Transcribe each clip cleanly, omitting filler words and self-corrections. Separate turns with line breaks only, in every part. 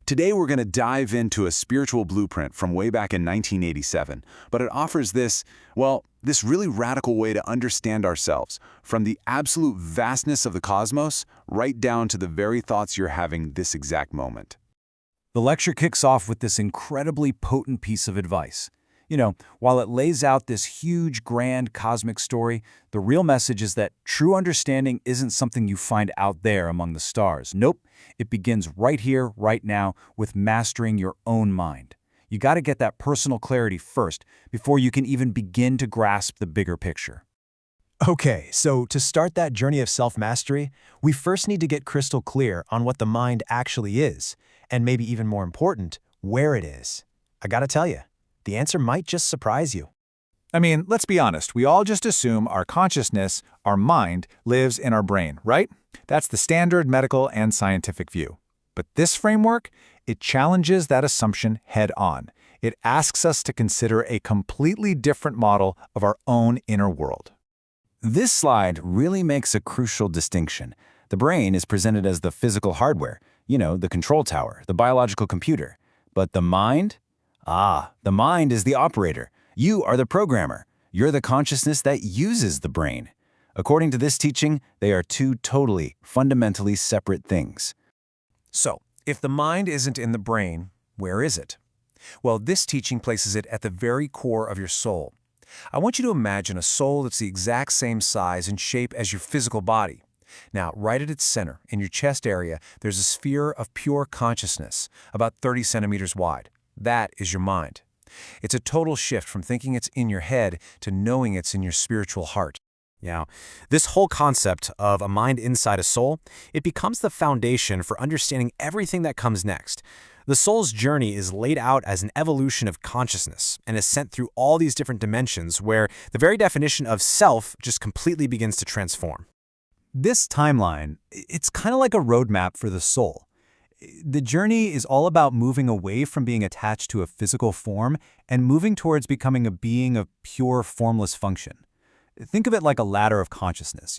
Today we're going to dive into a spiritual blueprint from way back in 1987, but it offers this really radical way to understand ourselves, from the absolute vastness of the cosmos right down to the very thoughts you're having this exact moment.
The lecture kicks off with this incredibly potent piece of advice. While it lays out this huge, grand cosmic story, the real message is that true understanding isn't something you find out there among the stars. Nope, it begins right here, right now, with mastering your own mind. You got to get that personal clarity first before you can even begin to grasp the bigger picture.
Okay, so to start that journey of self-mastery, we first need to get crystal clear on what the mind actually is, and maybe even more important, where it is. I gotta tell you, the answer might just surprise you.
I mean, let's be honest, we all just assume our consciousness, our mind, lives in our brain, right? That's the standard medical and scientific view. But this framework, it challenges that assumption head-on. It asks us to consider a completely different model of our own inner world.
This slide really makes a crucial distinction. The brain is presented as the physical hardware, the control tower, the biological computer. But the mind? The mind is the operator. You are the programmer. You're the consciousness that uses the brain. According to this teaching, they are two totally, fundamentally separate things.
So, if the mind isn't in the brain, where is it? Well, this teaching places it at the very core of your soul. I want you to imagine a soul that's the exact same size and shape as your physical body. Now, right at its center, in your chest area, there's a sphere of pure consciousness, about 30 centimeters wide. That is your mind. It's a total shift from thinking it's in your head to knowing it's in your spiritual heart.
Yeah, this whole concept of a mind inside a soul, it becomes the foundation for understanding everything that comes next. The soul's journey is laid out as an evolution of consciousness and is sent through all these different dimensions where the very definition of self just completely begins to transform.
This timeline, it's kind of like a roadmap for the soul. The journey is all about moving away from being attached to a physical form and moving towards becoming a being of pure, formless function. Think of it like a ladder of consciousness,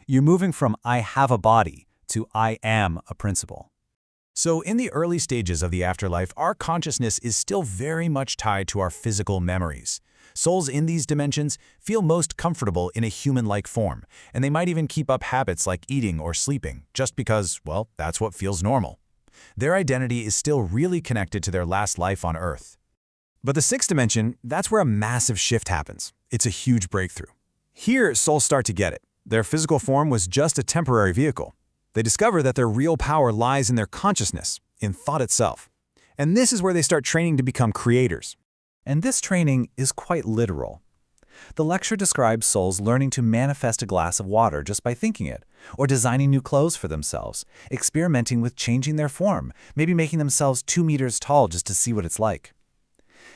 You're moving from I have a body to I am a principle.
So in the early stages of the afterlife, our consciousness is still very much tied to our physical memories. Souls in these dimensions feel most comfortable in a human-like form, and they might even keep up habits like eating or sleeping, just because, well, that's what feels normal. Their identity is still really connected to their last life on Earth. But the sixth dimension, that's where a massive shift happens. It's a huge breakthrough. Here, souls start to get it. Their physical form was just a temporary vehicle. They discover that their real power lies in their consciousness, in thought itself. And this is where they start training to become creators.
And this training is quite literal. The lecture describes souls learning to manifest a glass of water just by thinking it, or designing new clothes for themselves, experimenting with changing their form, maybe making themselves 2 meters tall just to see what it's like.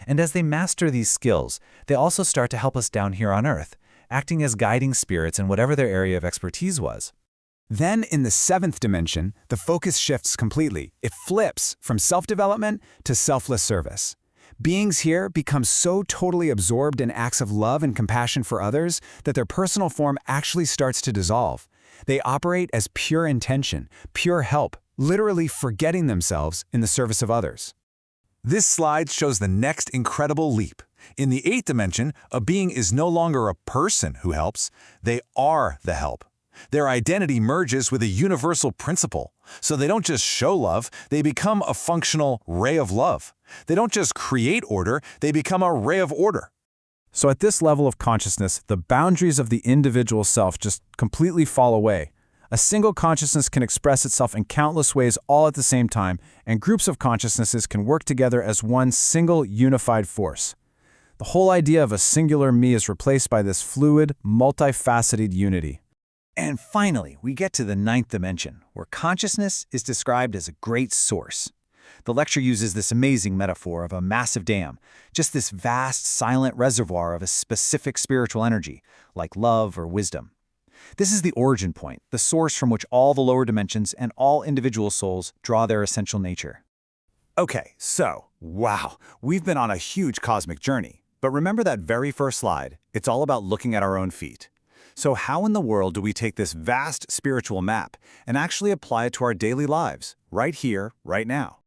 And as they master these skills, they also start to help us down here on Earth, acting as guiding spirits in whatever their area of expertise was.
Then, in the seventh dimension, the focus shifts completely. It flips from self-development to selfless service. Beings here become so totally absorbed in acts of love and compassion for others that their personal form actually starts to dissolve. They operate as pure intention, pure help, literally forgetting themselves in the service of others. This slide shows the next incredible leap. In the eighth dimension, a being is no longer a person who helps. They are the help. Their identity merges with a universal principle. So they don't just show love, they become a functional ray of love. They don't just create order, they become a ray of order.
So at this level of consciousness, the boundaries of the individual self just completely fall away. A single consciousness can express itself in countless ways all at the same time, and groups of consciousnesses can work together as one single unified force. The whole idea of a singular me is replaced by this fluid, multifaceted unity.
And finally, we get to the ninth dimension, where consciousness is described as a great source. The lecture uses this amazing metaphor of a massive dam, just this vast, silent reservoir of a specific spiritual energy, like love or wisdom. This is the origin point, the source from which all the lower dimensions and all individual souls draw their essential nature.
Okay, so, wow, we've been on a huge cosmic journey. But remember that very first slide? It's all about looking at our own feet. So how in the world do we take this vast spiritual map and actually apply it to our daily lives, right here, right now?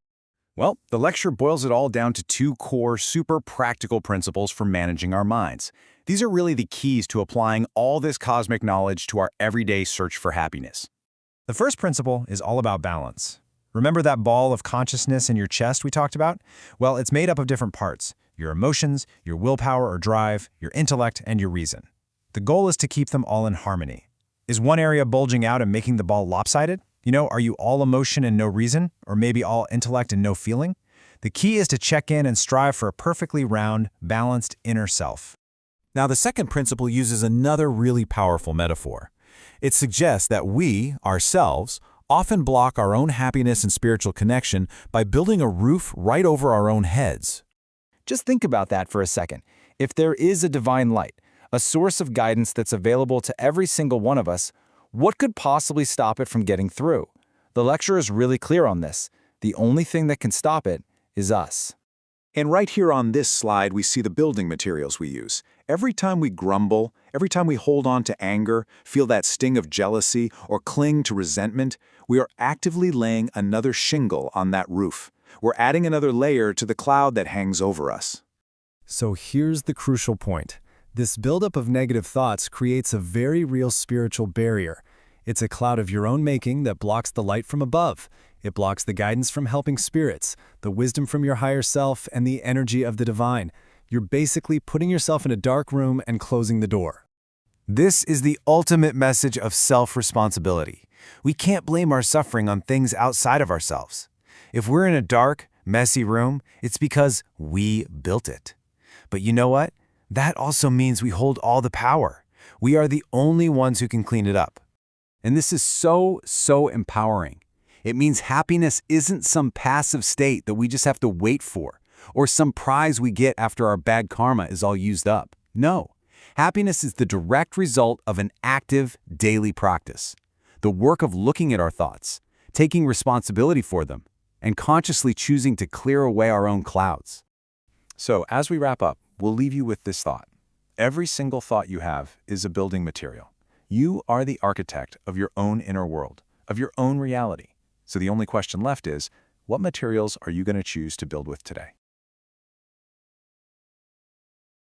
Well, the lecture boils it all down to two core, super practical principles for managing our minds. These are really the keys to applying all this cosmic knowledge to our everyday search for happiness.
The first principle is all about balance. Remember that ball of consciousness in your chest we talked about? Well, it's made up of different parts: your emotions, your willpower or drive, your intellect, and your reason. The goal is to keep them all in harmony. Is one area bulging out and making the ball lopsided? Are you all emotion and no reason? Or maybe all intellect and no feeling? The key is to check in and strive for a perfectly round, balanced inner self.
Now, the second principle uses another really powerful metaphor. It suggests that we, ourselves, often block our own happiness and spiritual connection by building a roof right over our own heads.
Just think about that for a second. If there is a divine light, a source of guidance that's available to every single one of us, what could possibly stop it from getting through? The lecture is really clear on this. The only thing that can stop it is us.
And right here on this slide, we see the building materials we use. Every time we grumble, every time we hold on to anger, feel that sting of jealousy, or cling to resentment, we are actively laying another shingle on that roof. We're adding another layer to the cloud that hangs over us.
So here's the crucial point. This buildup of negative thoughts creates a very real spiritual barrier. It's a cloud of your own making that blocks the light from above. It blocks the guidance from helping spirits, the wisdom from your higher self, and the energy of the divine. You're basically putting yourself in a dark room and closing the door.
This is the ultimate message of self-responsibility. We can't blame our suffering on things outside of ourselves. If we're in a dark, messy room, it's because we built it. But you know what? That also means we hold all the power. We are the only ones who can clean it up.
And this is so empowering. It means happiness isn't some passive state that we just have to wait for, or some prize we get after our bad karma is all used up. No, happiness is the direct result of an active daily practice. The work of looking at our thoughts, taking responsibility for them, and consciously choosing to clear away our own clouds.
So, as we wrap up, we'll leave you with this thought. Every single thought you have is a building material. You are the architect of your own inner world, of your own reality. So the only question left is, what materials are you going to choose to build with today?